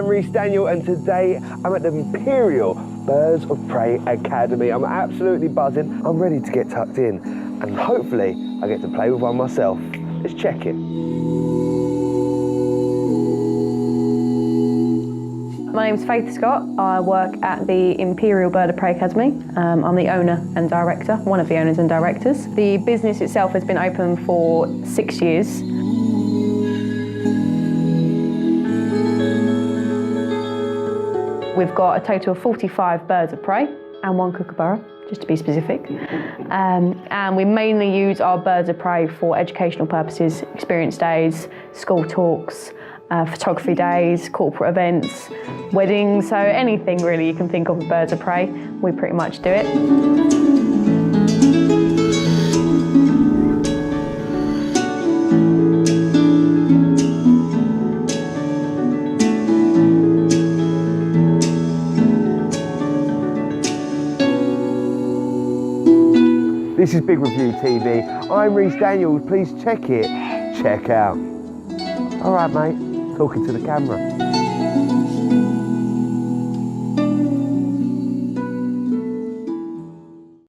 I'm Rhys Daniel and today I'm at the Imperial Birds of Prey Academy. I'm absolutely buzzing. I'm ready to get tucked in and hopefully I get to play with one myself. Let's check it. My name's Faith Scott. I work at the Imperial Bird of Prey Academy. I'm the owner and director, one of the owners and directors. The business itself has been open for 6 years. We've got a total of 45 birds of prey and 1 kookaburra, just to be specific. And we mainly use our birds of prey for educational purposes, experience days, school talks, photography days, corporate events, weddings, so anything really you can think of with birds of prey, we pretty much do it. This is Big Review TV. I'm Rhys Daniel. Please check it. Check out. All right, mate. Talking to the camera.